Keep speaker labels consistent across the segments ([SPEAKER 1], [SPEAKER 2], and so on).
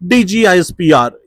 [SPEAKER 1] DGSPR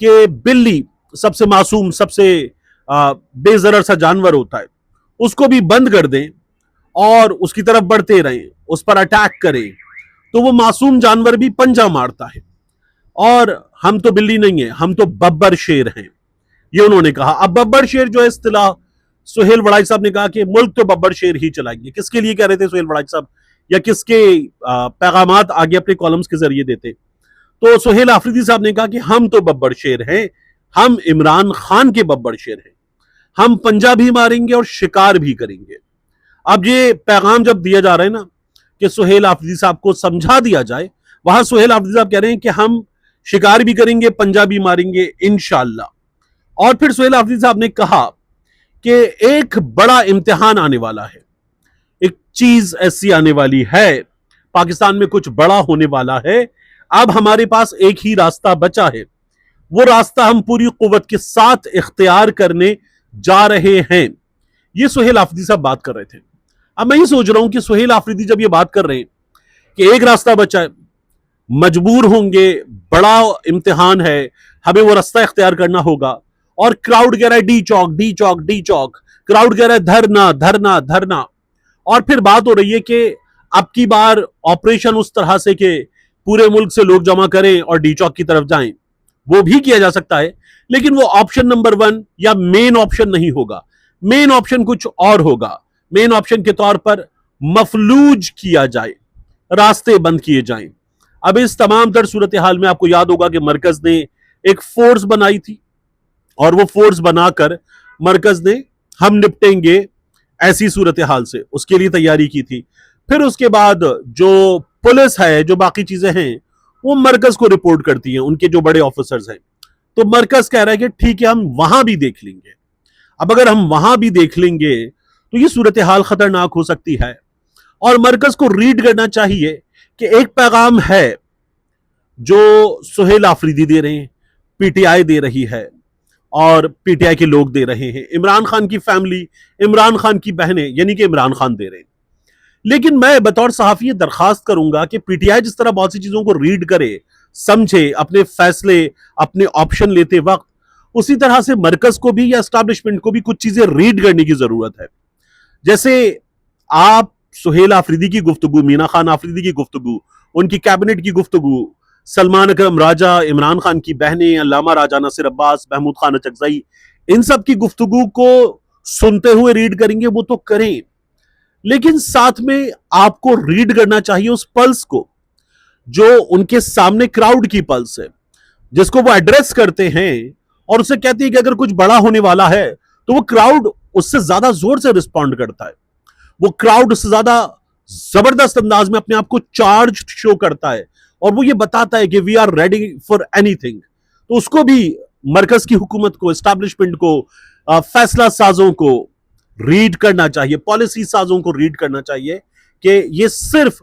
[SPEAKER 1] کہ بلی سب سے معصوم، سب سے بے ضرر سا جانور ہوتا ہے، اس کو بھی بند کر دیں اور اس کی طرف بڑھتے رہیں، اس پر اٹیک کریں، تو وہ معصوم جانور بھی پنجہ مارتا ہے۔ اور ہم تو بلی نہیں ہیں، ہم تو ببر شیر ہیں، یہ انہوں نے کہا۔ اب ببر شیر جو ہے اصطلاح، سہیل وڑائی صاحب نے کہا کہ ملک تو ببر شیر ہی چلائیں گے۔ کس کے لیے کہہ رہے تھے سہیل وڑائی صاحب، یا کس کے پیغامات آگے اپنے کالمز کے ذریعے دیتے؟ تو سہیل آفریدی صاحب نے کہا کہ ہم تو ببر شیر ہیں، ہم عمران خان کے ببر شیر ہیں، ہم پنجہ بھی ماریں گے اور شکار بھی کریں گے۔ اب یہ پیغام جب دیا جا رہا ہے نا کہ سہیل آفریدی صاحب کو سمجھا دیا جائے، وہاں سہیل آفریدی صاحب کہہ رہے ہیں کہ ہم شکار بھی کریں گے، پنجہ بھی ماریں گے انشاءاللہ۔ اور پھر سہیل آفریدی صاحب نے کہا کہ ایک بڑا امتحان آنے والا ہے، ایک چیز ایسی آنے والی ہے، پاکستان میں کچھ بڑا ہونے والا ہے، اب ہمارے پاس ایک ہی راستہ بچا ہے، وہ راستہ ہم پوری قوت کے ساتھ اختیار کرنے جا رہے ہیں۔ یہ سہیل آفریدی صاحب بات کر رہے تھے۔ اب میں یہ سوچ رہا ہوں کہ سہیل آفریدی جب یہ بات کر رہے ہیں کہ ایک راستہ بچا ہے، مجبور ہوں گے، بڑا امتحان ہے، ہمیں وہ راستہ اختیار کرنا ہوگا، اور کراؤڈ کہہ رہا ہے ڈی چوک ڈی چوک ڈی چوک، کراؤڈ کہہ رہا ہے دھرنا دھرنا دھرنا، اور پھر بات ہو رہی ہے کہ اب کی بار آپریشن اس طرح سے کہ پورے ملک سے لوگ جمع کریں اور ڈی چوک کی طرف جائیں، وہ بھی کیا جا سکتا ہے، لیکن وہ آپشن نمبر 1 یا مین آپشن نہیں ہوگا، مین آپشن کچھ اور ہوگا۔ مین آپشن کے طور پر مفلوج کیا جائے، راستے بند کیے جائیں۔ اب اس تمام تر صورتحال میں آپ کو یاد ہوگا کہ مرکز نے ایک فورس بنائی تھی، اور وہ فورس بنا کر مرکز نے ہم نپٹیں گے ایسی صورتحال سے اس کے لیے تیاری کی تھی۔ پھر اس کے بعد جو پولیس ہے، جو باقی چیزیں ہیں، وہ مرکز کو رپورٹ کرتی ہیں، ان کے جو بڑے آفیسرز ہیں، تو مرکز کہہ رہا ہے کہ ٹھیک ہے ہم وہاں بھی دیکھ لیں گے۔ اب اگر ہم وہاں بھی دیکھ لیں گے تو یہ صورتحال خطرناک ہو سکتی ہے، اور مرکز کو ریڈ کرنا چاہیے کہ ایک پیغام ہے جو سہیل آفریدی دے رہے ہیں، پی ٹی آئی دے رہی ہے، اور پی ٹی آئی کے لوگ دے رہے ہیں، عمران خان کی فیملی، عمران خان کی بہنیں، یعنی کہ عمران خان دے رہے ہیں۔ لیکن میں بطور صحافی درخواست کروں گا کہ پی ٹی آئی جس طرح بہت سی چیزوں کو ریڈ کرے، سمجھے، اپنے فیصلے، اپنے آپشن لیتے وقت، اسی طرح سے مرکز کو بھی یا اسٹیبلشمنٹ کو بھی کچھ چیزیں ریڈ کرنے کی ضرورت ہے۔ جیسے آپ سہیل آفریدی کی گفتگو، مینا خان آفریدی کی گفتگو، ان کی کیبنٹ کی گفتگو، سلمان اکرم راجہ، عمران خان کی بہنیں، علامہ راجہ ناصر عباس، محمود خان اچکزئی، ان سب کی گفتگو کو سنتے ہوئے ریڈ کریں گے، وہ تو کریں، لیکن ساتھ میں آپ کو ریڈ کرنا چاہیے اس پلس کو جو ان کے سامنے کراؤڈ کی پلس ہے، جس کو وہ ایڈریس کرتے ہیں، اور اسے کہتے ہیں کہ اگر کچھ بڑا ہونے والا ہے تو وہ کراؤڈ اس سے زیادہ زور سے رسپونڈ کرتا ہے، وہ کراؤڈ اس سے زیادہ زبردست انداز میں اپنے آپ کو چارج شو کرتا ہے، اور وہ یہ بتاتا ہے کہ وی آر ریڈی فار اینی تھنگ۔ تو اس کو بھی مرکز کی حکومت کو، اسٹیبلشمنٹ کو، فیصلہ سازوں کو ریڈ کرنا چاہیے، پالیسی سازوں کو ریڈ کرنا چاہیے کہ یہ صرف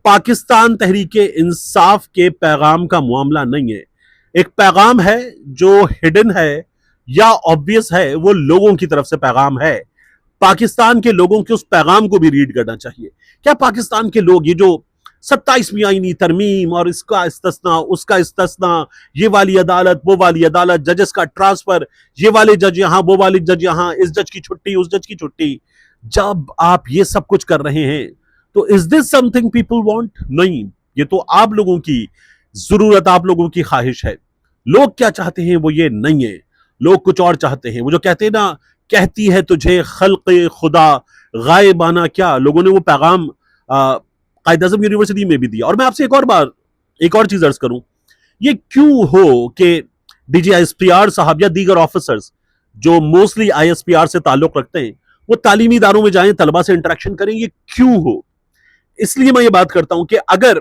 [SPEAKER 1] پاکستان تحریک انصاف کے پیغام کا معاملہ نہیں ہے، ایک پیغام ہے جو ہڈن ہے یا آبویس ہے، وہ لوگوں کی طرف سے پیغام ہے۔ پاکستان کے لوگوں کے اس پیغام کو بھی ریڈ کرنا چاہیے۔ کیا پاکستان کے لوگ یہ جو 27ویں آئینی ترمیم اور اس کا استثناء، اس کا استثناء، یہ والی عدالت، وہ والی عدالت، ججز کا ٹرانسفر، یہ والے جج یہاں، وہ والے جج یہاں، اس جج کی چھٹی، اس جج کی چھٹی، جب آپ یہ سب کچھ کر رہے ہیں تو is this something people want؟ نہیں، یہ تو آپ لوگوں کی ضرورت، آپ لوگوں کی خواہش ہے۔ لوگ کیا چاہتے ہیں وہ یہ نہیں ہے، لوگ کچھ اور چاہتے ہیں۔ وہ جو کہتے ہیں نا، کہتی ہے تجھے خلق خدا غائبانہ کیا، لوگوں نے وہ پیغام قائد اعظم یونیورسٹی میں بھی دیا۔ اور میں آپ سے ایک اور چیز عرض کروں، یہ کیوں ہو کہ D G S P R صاحب یا دیگر آفیسرز جو mostly I S P R سے تعلق رکھتے ہیں، وہ تعلیمی اداروں میں جائیں، طلبہ سے انٹریکشن کریں، یہ کیوں ہو؟ اس لیے میں یہ بات کرتا ہوں کہ اگر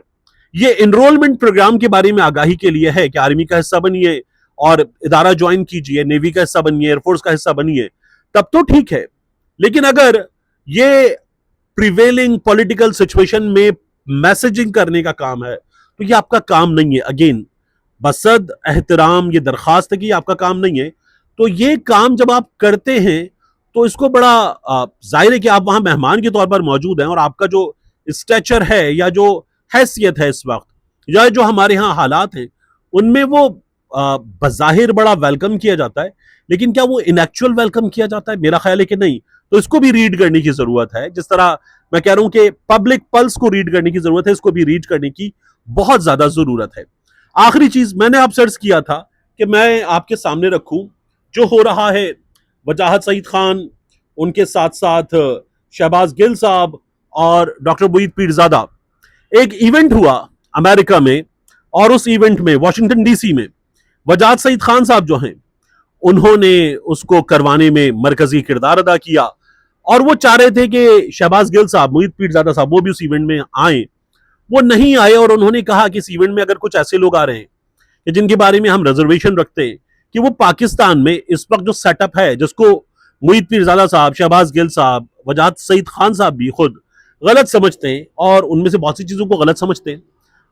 [SPEAKER 1] یہ انرولمنٹ پروگرام کے بارے میں آگاہی کے لیے ہے کہ آرمی کا حصہ بنیے اور ادارہ جوائن کیجئے، نیوی کا حصہ بنیے، ایئر فورس کا حصہ بنیے، تب تو ٹھیک ہے، لیکن اگر یہ پریویلنگ پولیٹیکل سچویشن میں میسجنگ کرنے کا کام ہے تو یہ آپ کا کام نہیں ہے۔ اگین بصد احترام یہ درخواست ہے کہ یہ آپ کا کام نہیں ہے۔ تو یہ کام جب آپ کرتے ہیں تو اس کو بڑا ظاہر ہے کہ آپ وہاں مہمان کے طور پر موجود ہیں، اور آپ کا جو اسٹیچر ہے یا جو حیثیت ہے اس وقت، یا جو ہمارے ہاں حالات ہیں، ان میں وہ بظاہر بڑا ویلکم کیا جاتا ہے لیکن کیا وہ ان ایکچوئل ویلکم کیا جاتا ہے؟ میرا خیال ہے کہ نہیں. تو اس کو بھی ریڈ کرنے کی ضرورت ہے. جس طرح میں کہہ رہا ہوں کہ پبلک پلس کو ریڈ کرنے کی ضرورت ہے, اس کو بھی ریڈ کرنے کی بہت زیادہ ضرورت ہے. آخری چیز میں نے آپ سرچ کیا تھا کہ میں آپ کے سامنے رکھوں جو ہو رہا ہے. وجاہت سعید خان, ان کے ساتھ ساتھ شہباز گل صاحب اور ڈاکٹر معید پیرزادہ. ایک ایونٹ ہوا امریکہ میں, اور اس ایونٹ میں واشنگٹن ڈی سی میں وجاہت سعید خان صاحب جو ہیں انہوں نے اس کو کروانے میں مرکزی کردار ادا کیا, اور وہ چاہ رہے تھے کہ شہباز گل صاحب, معید پیرزادہ صاحب وہ بھی اس ایونٹ میں آئیں. وہ نہیں آئے, اور انہوں نے کہا کہ اس ایونٹ میں اگر کچھ ایسے لوگ آ رہے ہیں کہ جن کے بارے میں ہم ریزرویشن رکھتے ہیں کہ وہ پاکستان میں اس وقت جو سیٹ اپ ہے جس کو معید پیرزادہ صاحب, شہباز گل صاحب, وجاہت سعید خان صاحب بھی خود غلط سمجھتے ہیں, اور ان میں سے بہت سی چیزوں کو غلط سمجھتے ہیں,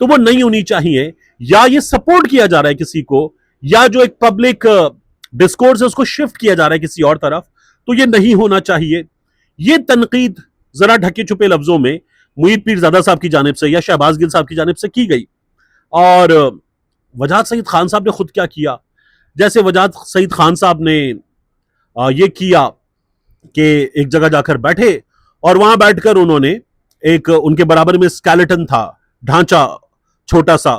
[SPEAKER 1] تو وہ نہیں ہونی چاہیے. یا یہ سپورٹ کیا جا رہا ہے کسی کو, یا جو ایک پبلک ڈسکورس ہے اس کو شفٹ کیا جا رہا ہے کسی اور طرف, تو یہ نہیں ہونا چاہیے. یہ تنقید ذرا ڈھکے چھپے لفظوں میں معید پیرزادہ صاحب کی جانب سے یا شہباز گل صاحب کی جانب سے کی گئی. اور وجاہت سعید خان صاحب نے خود کیا کیا, جیسے وجاہت سعید خان صاحب نے یہ کیا کہ ایک جگہ جا کر بیٹھے, اور وہاں بیٹھ کر انہوں نے ایک ان کے برابر میں اسکیلیٹن تھا, ڈھانچہ چھوٹا سا,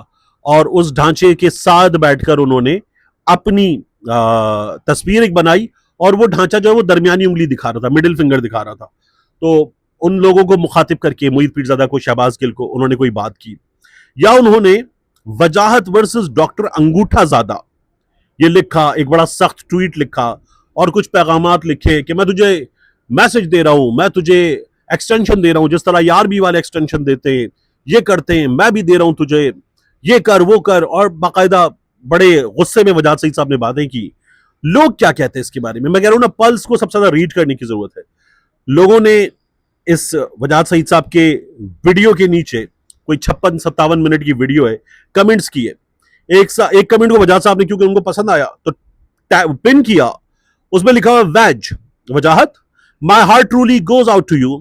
[SPEAKER 1] اور اس ڈھانچے کے ساتھ بیٹھ کر انہوں نے اپنی تصویر ایک بنائی, اور وہ ڈھانچہ جو ہے وہ درمیانی انگلی دکھا رہا تھا, مڈل فنگر دکھا رہا تھا. تو ان لوگوں کو مخاطب کر کے معید پیرزادہ کو, شہباز گل کو, انہوں نے کوئی بات کی. یا انہوں نے وجاہت ورسز ڈاکٹر انگوٹھا زادہ یہ لکھا, ایک بڑا سخت ٹویٹ لکھا, اور کچھ پیغامات لکھے کہ میں تجھے میسج دے رہا ہوں, میں تجھے ایکسٹینشن دے رہا ہوں, جس طرح یار بھی والے ایکسٹینشن دیتے ہیں, یہ کرتے ہیں, میں بھی دے رہا ہوں تجھے, یہ کر وہ کر. اور باقاعدہ بڑے غصے میں وجاہت سعید صاحب نے باتیں کی. لوگ کیا کہتے ہیں اس کے بارے میں؟ کہہ رہا ہوں نا, پلس کو سب سے زیادہ ریڈ کرنے کی ضرورت ہے. لوگوں نے اس وجاہت سعید صاحب کے ویڈیو کے نیچے, کوئی 56-57 منٹ کی ویڈیو ہے, کمنٹس کیے. ایک کمنٹ کو وجاہت صاحب نے کیونکہ ان کو پسند آیا تو پن کیا, اس میں لکھا ہوا ویج Wajahat, my heart truly goes out to you.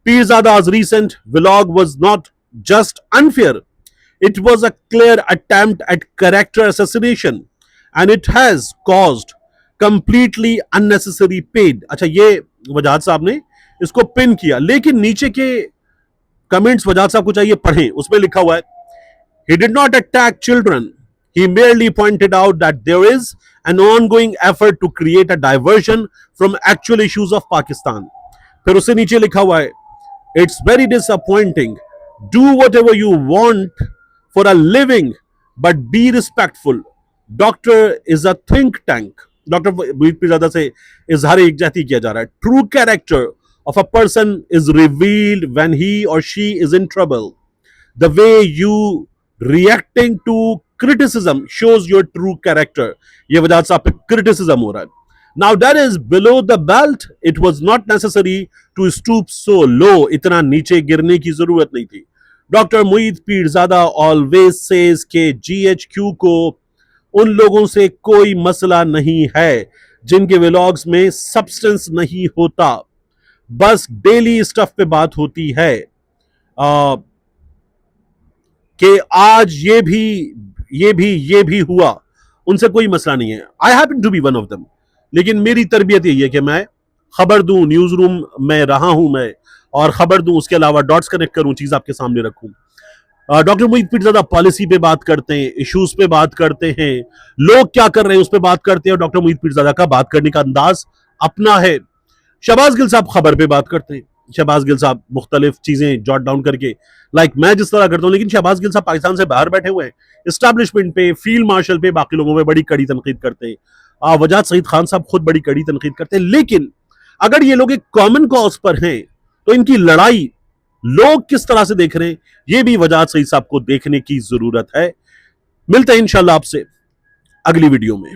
[SPEAKER 1] Pirzada's recent vlog was not just unfair, it was a clear attempt at character assassination and it has caused completely unnecessary pain. اچھا, یہ وجاہت صاحب نے اس کو پن کیا, لیکن نیچے کے کمنٹس وجاہت صاحب کو چاہیے پڑھیں. اس میں لکھا ہوا ہے he did not attack children, he merely pointed out that there is an ongoing effort to create a diversion from actual issues of Pakistan. پھر اس سے نیچے لکھا ہوا ہے it's very disappointing, do whatever you want for a living but be respectful. Doctor is a think tank. Doctor Moeed Pirzada سے اظہار یکجہتی کیا جا رہا ہے. True character of a person is revealed when he or she is in trouble. The way you reacting to criticism shows your true character. یہ وجاہت صاحب پہ criticism ہو رہا ہے. Now that is below the belt. It was not necessary to stoop so low. اتنا نیچے گرنے کی ضرورت نہیں تھی. Doctor Moeed Pirzada always says کہ GHQ کو ان لوگوں سے کوئی مسئلہ نہیں ہے جن کے ولاگز میں سبسٹنس نہیں ہوتا, بس ڈیلی اسٹف پہ بات ہوتی ہے. کہ آج یہ بھی ہوا, ان سے کوئی مسئلہ نہیں ہے. I happen to be one of them. لیکن میری تربیت یہی ہے کہ میں خبر دوں, نیوز روم میں رہا ہوں میں, اور خبر دوں, اس کے علاوہ ڈاٹس کنیکٹ کروں, چیز آپ کے سامنے رکھوں. ڈاکٹر معید پیرزادہ پالیسی پہ بات کرتے ہیں, ایشوز پہ بات کرتے ہیں, لوگ کیا کر رہے ہیں اس پہ بات کرتے ہیں, اور ڈاکٹر معید پیرزادہ کا بات کرنے کا انداز اپنا ہے. شہباز گل صاحب خبر پہ بات کرتے ہیں, شہباز گل صاحب مختلف چیزیں جاٹ ڈاؤن کر کے, لائک میں جس طرح کرتا ہوں, لیکن شہباز گل صاحب پاکستان سے باہر بیٹھے ہوئے ہیں, اسٹیبلشمنٹ پہ, فیلڈ مارشل پہ, باقی لوگوں پہ بڑی کڑی تنقید کرتے ہیں. وجاہت سعید خان صاحب خود بڑی کڑی تنقید کرتے ہیں. لیکن اگر یہ لوگ ایک کامن کاز پر ہیں تو ان کی لڑائی لوگ کس طرح سے دیکھ رہے ہیں, یہ بھی وجاہت سعید صاحب کو دیکھنے کی ضرورت ہے. ملتے ہیں انشاءاللہ آپ سے اگلی ویڈیو میں.